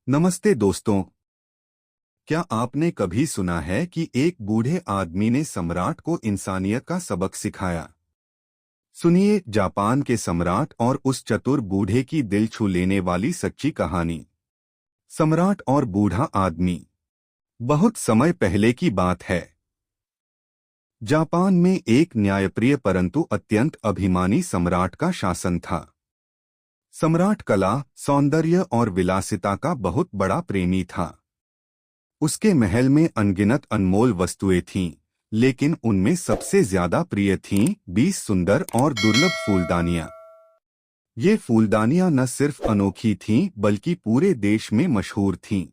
नमस्ते दोस्तों। क्या आपने कभी सुना है कि एक बूढ़े आदमी ने सम्राट को इंसानियत का सबक सिखाया? सुनिए जापान के सम्राट और उस चतुर बूढ़े की दिल छू लेने वाली सच्ची कहानी। सम्राट और बूढ़ा आदमी। बहुत समय पहले की बात है। जापान में एक न्यायप्रिय परंतु अत्यंत अभिमानी सम्राट का शासन था। सम्राट कला, सौंदर्य और विलासिता का बहुत बड़ा प्रेमी था। उसके महल में अनगिनत अनमोल वस्तुएं थीं, लेकिन उनमें सबसे ज्यादा प्रिय थीं 20 सुंदर और दुर्लभ फूलदानियां। ये फूलदानियां न सिर्फ अनोखी थीं बल्कि पूरे देश में मशहूर थीं।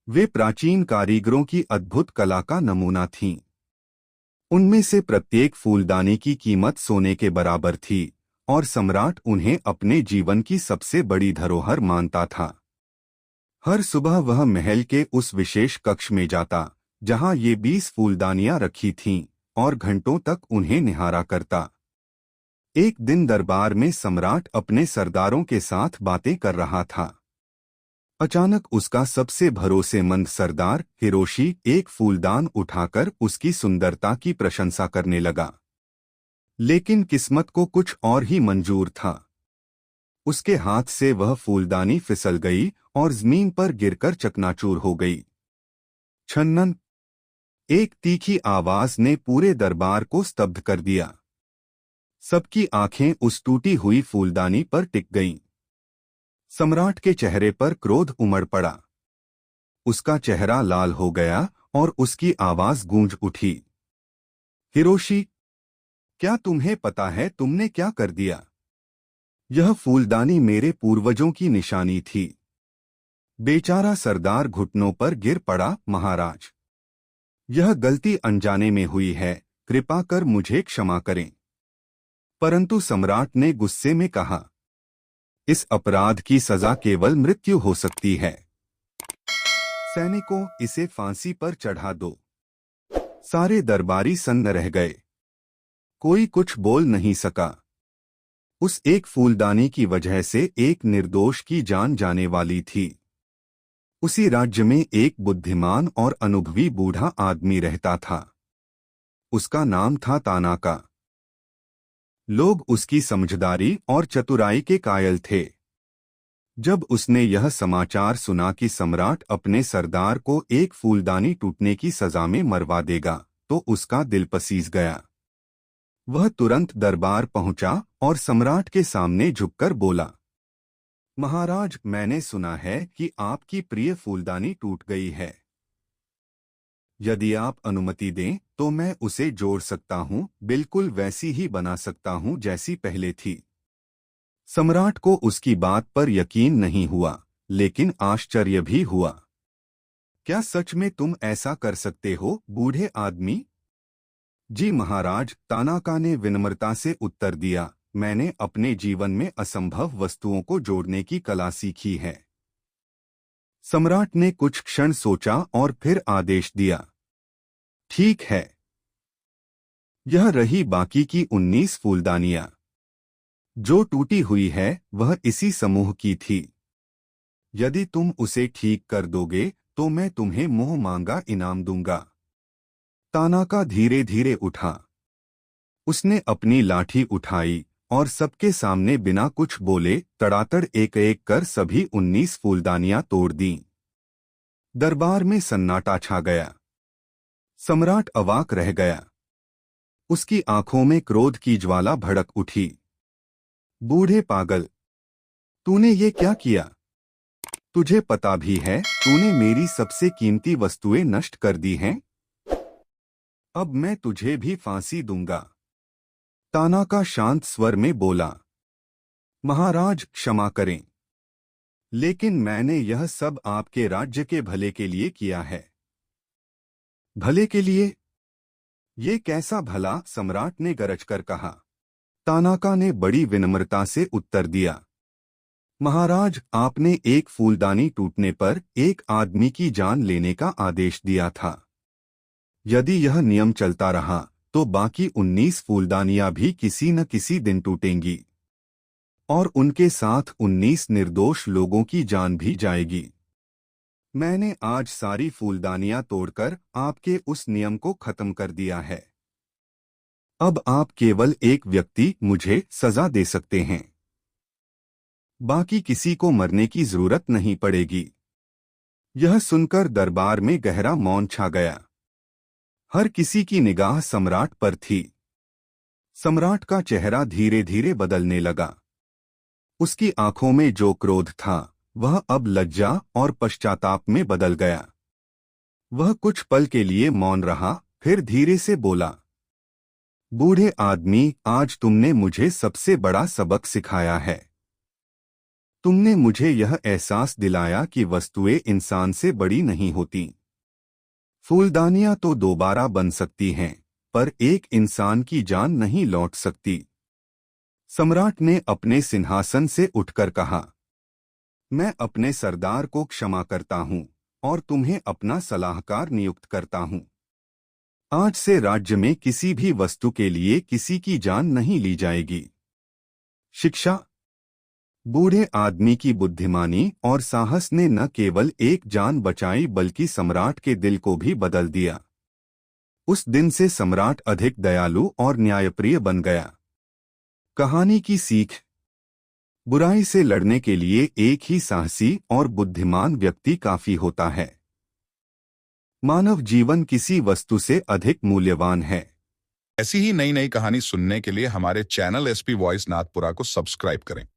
वे प्राचीन कारीगरों की अद्भुत कला का नमूना थीं। उनमें से प्रत्येक फूलदानी की कीमत सोने के बराबर थी और सम्राट उन्हें अपने जीवन की सबसे बड़ी धरोहर मानता था। हर सुबह वह महल के उस विशेष कक्ष में जाता जहां ये 20 फूलदानियां रखी थीं और घंटों तक उन्हें निहारा करता। एक दिन दरबार में सम्राट अपने सरदारों के साथ बातें कर रहा था। अचानक उसका सबसे भरोसेमंद सरदार हिरोशी एक फूलदान उठाकर उसकी सुंदरता की प्रशंसा करने लगा। लेकिन किस्मत को कुछ और ही मंजूर था। उसके हाथ से वह फूलदानी फिसल गई और जमीन पर गिरकर चकनाचूर हो गई। छन्नन! एक तीखी आवाज ने पूरे दरबार को स्तब्ध कर दिया। सबकी आंखें उस टूटी हुई फूलदानी पर टिक गईं। सम्राट के चेहरे पर क्रोध उमड़ पड़ा। उसका चेहरा लाल हो गया और उसकी आवाज गूंज उठी। हिरोशी, क्या तुम्हें पता है तुमने क्या कर दिया? यह फूलदानी मेरे पूर्वजों की निशानी थी। बेचारा सरदार घुटनों पर गिर पड़ा। महाराज, यह गलती अनजाने में हुई है, कृपा कर मुझे क्षमा करें। परंतु सम्राट ने गुस्से में कहा, इस अपराध की सजा केवल मृत्यु हो सकती है। सैनिकों, इसे फांसी पर चढ़ा दो। सारे दरबारी सन्न रह गए। कोई कुछ बोल नहीं सका। उस एक फूलदानी की वजह से एक निर्दोष की जान जाने वाली थी। उसी राज्य में एक बुद्धिमान और अनुभवी बूढ़ा आदमी रहता था। उसका नाम था तानाका। लोग उसकी समझदारी और चतुराई के कायल थे। जब उसने यह समाचार सुना कि सम्राट अपने सरदार को एक फूलदानी टूटने की सजा में मरवा देगा, तो उसका दिल पसीज गया। वह तुरंत दरबार पहुंचा और सम्राट के सामने झुककर बोला, महाराज, मैंने सुना है कि आपकी प्रिय फूलदानी टूट गई है। यदि आप अनुमति दें तो मैं उसे जोड़ सकता हूं, बिल्कुल वैसी ही बना सकता हूं जैसी पहले थी। सम्राट को उसकी बात पर यकीन नहीं हुआ, लेकिन आश्चर्य भी हुआ। क्या सच में तुम ऐसा कर सकते हो, बूढ़े आदमी? जी महाराज, तानाका ने विनम्रता से उत्तर दिया, मैंने अपने जीवन में असंभव वस्तुओं को जोड़ने की कला सीखी है। सम्राट ने कुछ क्षण सोचा और फिर आदेश दिया, ठीक है। यह रही बाकी की 19 फूलदानियां। जो टूटी हुई है वह इसी समूह की थी। यदि तुम उसे ठीक कर दोगे तो मैं तुम्हें मुंह मांगा इनाम दूंगा। तानाका धीरे धीरे उठा। उसने अपनी लाठी उठाई और सबके सामने बिना कुछ बोले तड़ातड़ एक एक कर सभी 19 फूलदानियां तोड़ दीं। दरबार में सन्नाटा छा गया। सम्राट अवाक रह गया। उसकी आंखों में क्रोध की ज्वाला भड़क उठी। बूढ़े पागल, तूने ये क्या किया? तुझे पता भी है तूने मेरी सबसे कीमती वस्तुएं नष्ट कर दी हैं? अब मैं तुझे भी फांसी दूंगा। तानाका शांत स्वर में बोला, महाराज क्षमा करें, लेकिन मैंने यह सब आपके राज्य के भले के लिए किया है। भले के लिए? ये कैसा भला? सम्राट ने गरजकर कहा। तानाका ने बड़ी विनम्रता से उत्तर दिया, महाराज, आपने एक फूलदानी टूटने पर एक आदमी की जान लेने का आदेश दिया था। यदि यह नियम चलता रहा तो बाकी 19 फूलदानियां भी किसी न किसी दिन टूटेंगी और उनके साथ 19 निर्दोष लोगों की जान भी जाएगी। मैंने आज सारी फूलदानियां तोड़कर आपके उस नियम को खत्म कर दिया है। अब आप केवल एक व्यक्ति मुझे सजा दे सकते हैं। बाकी किसी को मरने की जरूरत नहीं पड़ेगी। यह सुनकर दरबार में गहरा मौन छा गया। हर किसी की निगाह सम्राट पर थी। सम्राट का चेहरा धीरे धीरे बदलने लगा। उसकी आंखों में जो क्रोध था वह अब लज्जा और पश्चाताप में बदल गया। वह कुछ पल के लिए मौन रहा, फिर धीरे से बोला, बूढ़े आदमी, आज तुमने मुझे सबसे बड़ा सबक सिखाया है। तुमने मुझे यह एहसास दिलाया कि वस्तुएं इंसान से बड़ी नहीं होती। फूलदानियां तो दोबारा बन सकती हैं, पर एक इंसान की जान नहीं लौट सकती। सम्राट ने अपने सिंहासन से उठकर कहा, मैं अपने सरदार को क्षमा करता हूं और तुम्हें अपना सलाहकार नियुक्त करता हूं। आज से राज्य में किसी भी वस्तु के लिए किसी की जान नहीं ली जाएगी। शिक्षा। बूढ़े आदमी की बुद्धिमानी और साहस ने न केवल एक जान बचाई बल्कि सम्राट के दिल को भी बदल दिया। उस दिन से सम्राट अधिक दयालु और न्यायप्रिय बन गया। कहानी की सीख। बुराई से लड़ने के लिए एक ही साहसी और बुद्धिमान व्यक्ति काफी होता है। मानव जीवन किसी वस्तु से अधिक मूल्यवान है। ऐसी ही नई नई कहानी सुनने के लिए हमारे चैनल एसपी वॉइस नाथपुरा को सब्सक्राइब करें।